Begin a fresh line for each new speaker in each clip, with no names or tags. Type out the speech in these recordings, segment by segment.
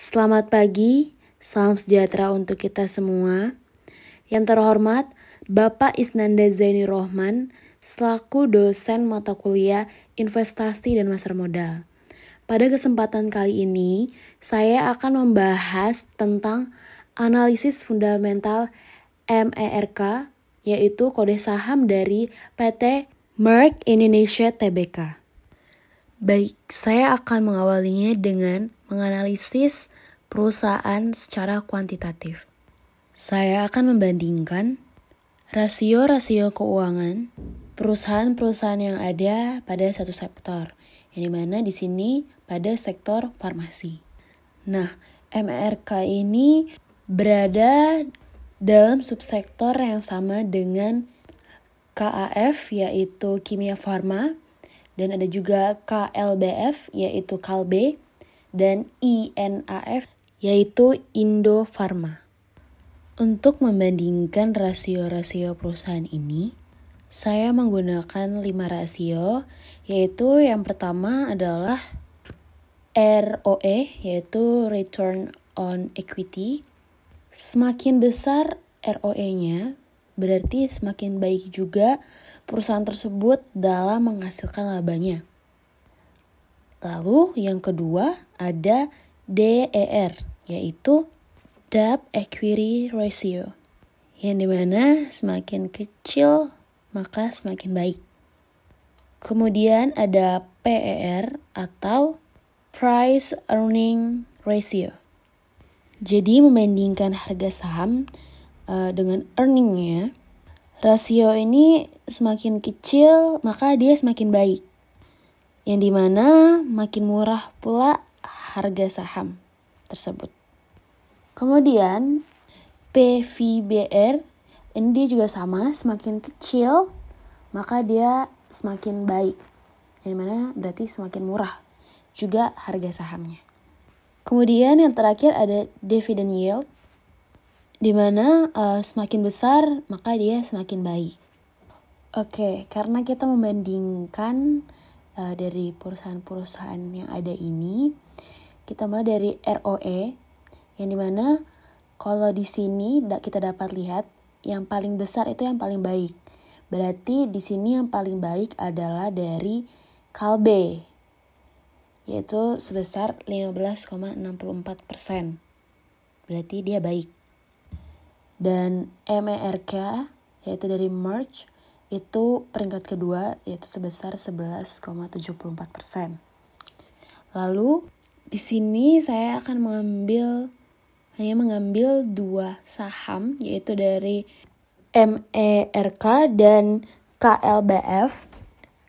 Selamat pagi, salam sejahtera untuk kita semua. Yang terhormat, Bapak Isnanda Zaini Rohman, selaku dosen mata kuliah Investasi dan Pasar Modal. Pada kesempatan kali ini, saya akan membahas tentang analisis fundamental MERK, yaitu kode saham dari PT Merck Indonesia Tbk. Baik, saya akan mengawalinya dengan menganalisis perusahaan secara kuantitatif. Saya akan membandingkan rasio-rasio keuangan perusahaan-perusahaan yang ada pada satu sektor, yang dimana di sini pada sektor farmasi. Nah, MERK ini berada dalam subsektor yang sama dengan KAF, yaitu Kimia Farma, dan ada juga KLBF, yaitu Kalbe, dan INAF, yaitu Indo Farma. Untuk membandingkan rasio-rasio perusahaan ini, saya menggunakan 5 rasio, yaitu yang pertama adalah ROE, yaitu Return on Equity. Semakin besar ROE-nya, berarti semakin baik juga perusahaan tersebut dalam menghasilkan labanya. Lalu yang kedua ada DER, yaitu Debt Equity Ratio, yang dimana semakin kecil maka semakin baik. Kemudian ada PER atau Price Earning Ratio. Jadi membandingkan harga saham dengan earningnya, rasio ini semakin kecil maka dia semakin baik, yang dimana makin murah pula harga saham tersebut. Kemudian PVBR ini dia juga sama, semakin kecil maka dia semakin baik, yang dimana berarti semakin murah juga harga sahamnya. Kemudian yang terakhir ada dividend yield, di mana semakin besar maka dia semakin baik. Oke, karena kita membandingkan dari perusahaan-perusahaan yang ada ini, kita mulai dari ROE, yang dimana kalau di sini kita dapat lihat yang paling besar itu yang paling baik. Berarti di sini yang paling baik adalah dari Kalbe, yaitu sebesar 15,64%. Berarti dia baik. Dan MERK, yaitu dari Merck, itu peringkat kedua, yaitu sebesar 11,74%. Lalu di sini saya akan mengambil 2 saham, yaitu dari MERK dan KLBF.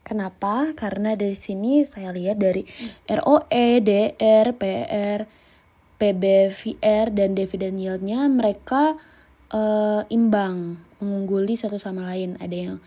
Kenapa? Karena dari sini saya lihat dari ROE, DR, PR, PBVR, dan dividend yield-nya mereka imbang, mengungguli satu sama lain. Ada yang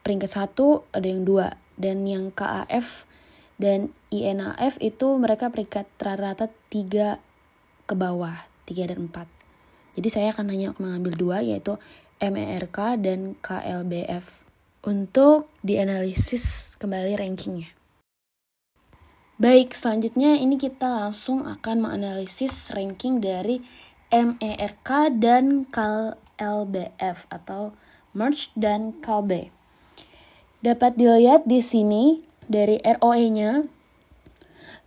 peringkat 1, ada yang 2. Dan yang KAF dan INAF itu mereka peringkat rata-rata 3 ke bawah, 3 dan 4. Jadi saya akan hanya mengambil 2, yaitu MERK dan KLBF, untuk dianalisis kembali rankingnya. Baik, selanjutnya ini kita langsung akan menganalisis ranking dari MERK dan KLBF atau Merck dan Kalbe. Dapat dilihat di sini dari ROE-nya,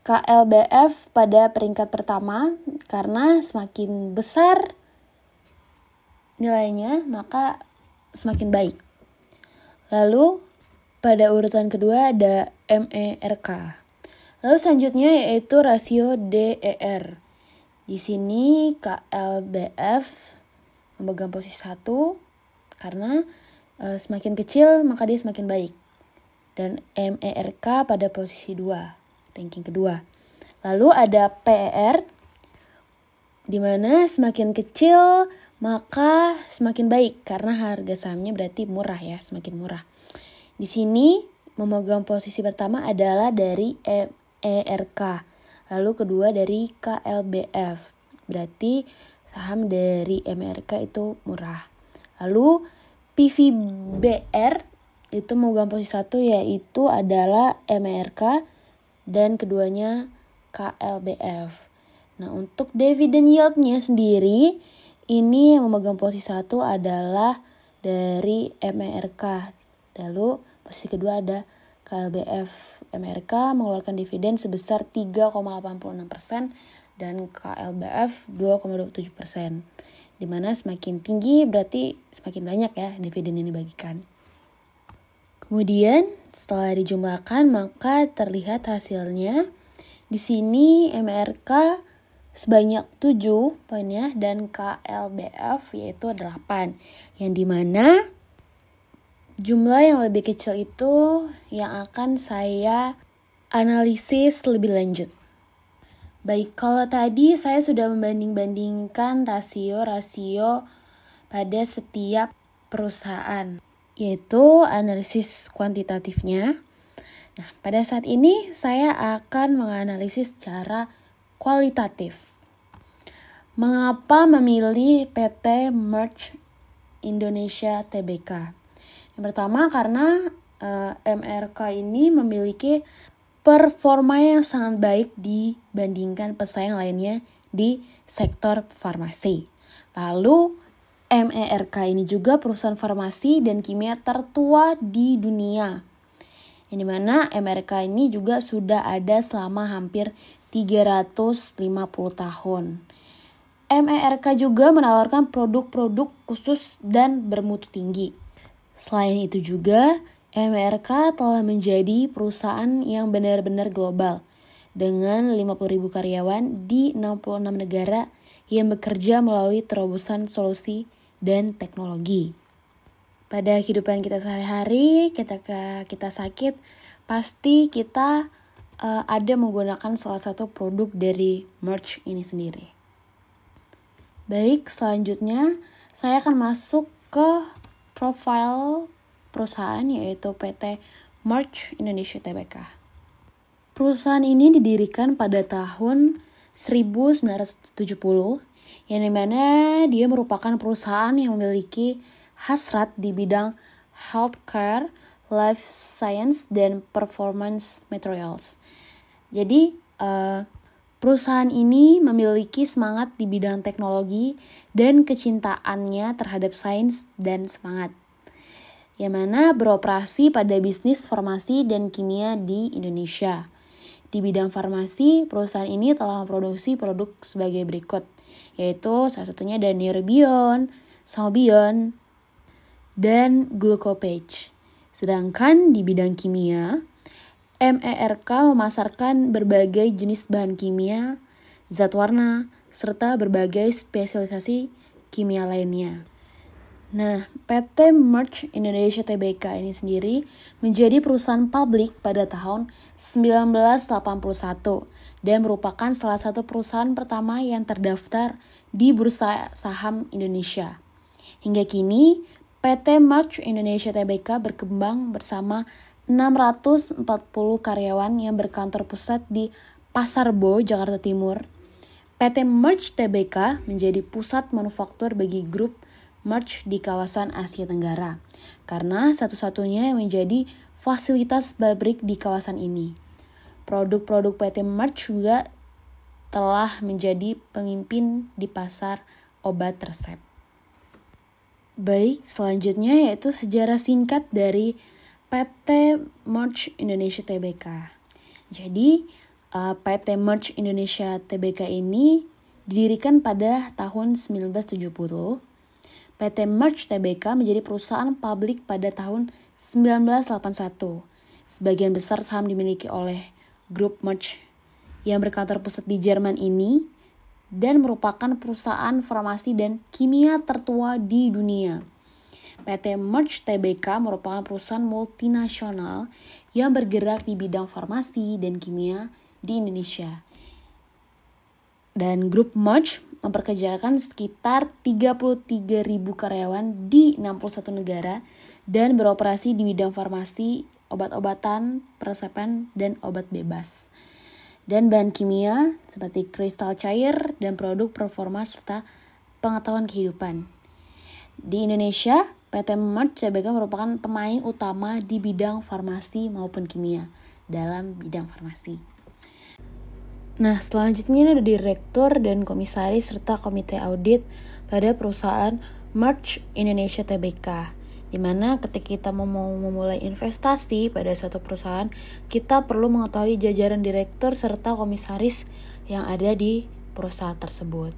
KLBF pada peringkat pertama karena semakin besar nilainya maka semakin baik. Lalu pada urutan kedua ada MERK. Lalu selanjutnya yaitu rasio DER. Di sini KLBF memegang posisi 1 karena semakin kecil maka dia semakin baik. Dan MERK pada posisi 2, ranking kedua. Lalu ada PER, di mana semakin kecil maka semakin baik karena harga sahamnya berarti murah ya, semakin murah. Di sini memegang posisi pertama adalah dari MERK. Lalu kedua dari KLBF, berarti saham dari MERK itu murah. Lalu PVBR itu memegang posisi 1, yaitu adalah MERK dan keduanya KLBF. Nah, untuk dividend yieldnya sendiri, ini yang memegang posisi 1 adalah dari MERK. Lalu posisi kedua ada KLBF. MERK mengeluarkan dividen sebesar 3,86% dan KLBF 2,27%. Dimana semakin tinggi berarti semakin banyak ya dividen yang dibagikan. Kemudian setelah dijumlahkan maka terlihat hasilnya. Di sini MERK sebanyak 7 poinnya dan KLBF yaitu 8. Yang dimana jumlah yang lebih kecil itu yang akan saya analisis lebih lanjut. Baik, kalau tadi saya sudah membanding-bandingkan rasio-rasio pada setiap perusahaan, yaitu analisis kuantitatifnya. Nah, pada saat ini saya akan menganalisis secara kualitatif. Mengapa memilih PT Merch Indonesia Tbk? Yang pertama karena MERK ini memiliki performa yang sangat baik dibandingkan pesaing lainnya di sektor farmasi. Lalu MERK ini juga perusahaan farmasi dan kimia tertua di dunia. Yang dimana MERK ini juga sudah ada selama hampir 350 tahun. MERK juga menawarkan produk-produk khusus dan bermutu tinggi. Selain itu juga MERK telah menjadi perusahaan yang benar-benar global dengan 50.000 karyawan di 66 negara yang bekerja melalui terobosan solusi dan teknologi. Pada kehidupan kita sehari-hari, ketika kita sakit, pasti kita ada menggunakan salah satu produk dari Merch ini sendiri. Baik, selanjutnya saya akan masuk ke profil perusahaan yaitu PT Merch Indonesia Tbk. Perusahaan ini didirikan pada tahun 1970 yang dimana dia merupakan perusahaan yang memiliki hasrat di bidang healthcare, life science, dan performance materials. Jadi perusahaan ini memiliki semangat di bidang teknologi dan kecintaannya terhadap sains dan semangat, yang mana beroperasi pada bisnis farmasi dan kimia di Indonesia. Di bidang farmasi, perusahaan ini telah memproduksi produk sebagai berikut, yaitu salah satunya ada Neurobion, Sangobion, dan Glucopage. Sedangkan di bidang kimia, MERK memasarkan berbagai jenis bahan kimia, zat warna, serta berbagai spesialisasi kimia lainnya. Nah, PT Merch Indonesia Tbk ini sendiri menjadi perusahaan publik pada tahun 1981 dan merupakan salah satu perusahaan pertama yang terdaftar di Bursa Saham Indonesia. Hingga kini, PT Merch Indonesia Tbk berkembang bersama 640 karyawan yang berkantor pusat di Pasar Bo, Jakarta Timur. PT Merch Tbk menjadi pusat manufaktur bagi grup Merch di kawasan Asia Tenggara, karena satu-satunya yang menjadi fasilitas pabrik di kawasan ini. Produk-produk PT Merch juga telah menjadi pemimpin di pasar obat resep. Baik, selanjutnya yaitu sejarah singkat dari PT Merch Indonesia Tbk. Jadi, PT Merch Indonesia Tbk ini didirikan pada tahun 1970. PT Merch Tbk menjadi perusahaan publik pada tahun 1981. Sebagian besar saham dimiliki oleh grup Merch yang berkantor pusat di Jerman ini dan merupakan perusahaan farmasi dan kimia tertua di dunia. PT Merch Tbk merupakan perusahaan multinasional yang bergerak di bidang farmasi dan kimia di Indonesia. Dan grup Merch memperkerjakan sekitar 33.000 karyawan di 61 negara dan beroperasi di bidang farmasi, obat-obatan, peresepan, dan obat bebas. Dan bahan kimia seperti kristal cair dan produk performa serta pengetahuan kehidupan. Di Indonesia, PT Merch Tbk merupakan pemain utama di bidang farmasi maupun kimia dalam bidang farmasi. Nah, selanjutnya ini ada direktur dan komisaris serta komite audit pada perusahaan Merch Indonesia Tbk. Di mana ketika kita mau memulai investasi pada suatu perusahaan, kita perlu mengetahui jajaran direktur serta komisaris yang ada di perusahaan tersebut.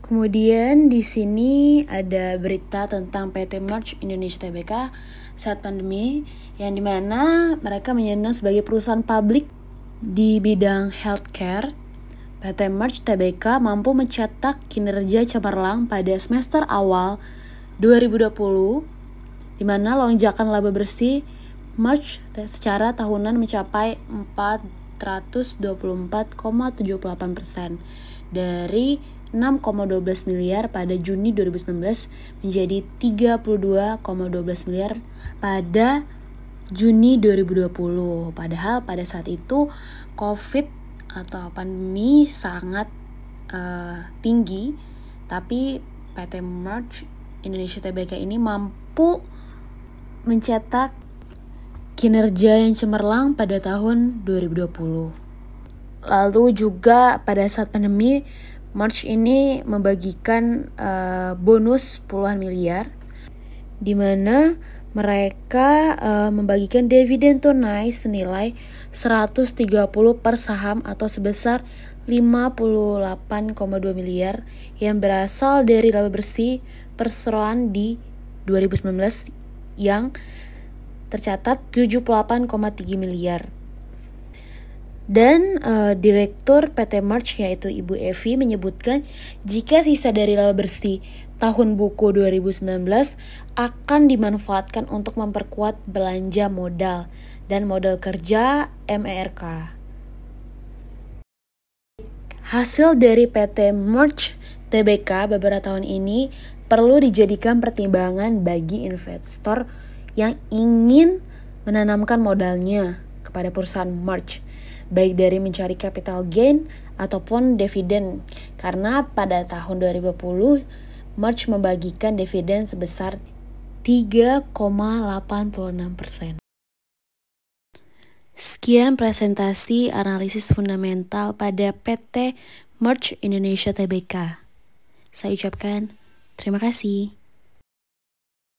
Kemudian di sini ada berita tentang PT Merch Indonesia Tbk saat pandemi, yang dimana mereka menyandang sebagai perusahaan publik di bidang healthcare. PT Merch Tbk mampu mencetak kinerja cemerlang pada semester awal 2020, di mana lonjakan laba bersih Merch secara tahunan mencapai 424,78% dari 6,12 miliar pada Juni 2019 menjadi 32,12 miliar pada Juni 2020. Padahal pada saat itu COVID atau pandemi sangat tinggi, tapi PT Merch Indonesia Tbk ini mampu mencetak kinerja yang cemerlang pada tahun 2020. Lalu juga pada saat pandemi, Merch ini membagikan bonus puluhan miliar, di mana mereka membagikan dividen tunai senilai 130 per saham atau sebesar 58,2 miliar yang berasal dari laba bersih perseroan di 2019 yang tercatat 78,3 miliar. Dan Direktur PT Merch yaitu Ibu Evi menyebutkan jika sisa dari laba bersih tahun buku 2019 akan dimanfaatkan untuk memperkuat belanja modal dan modal kerja MERK. Hasil dari PT Merch Tbk beberapa tahun ini perlu dijadikan pertimbangan bagi investor yang ingin menanamkan modalnya kepada perusahaan Merch, baik dari mencari capital gain ataupun dividen, karena pada tahun 2020 Merch membagikan dividen sebesar 3,86%. Sekian presentasi analisis fundamental pada PT Merch Indonesia Tbk. Saya ucapkan terima kasih.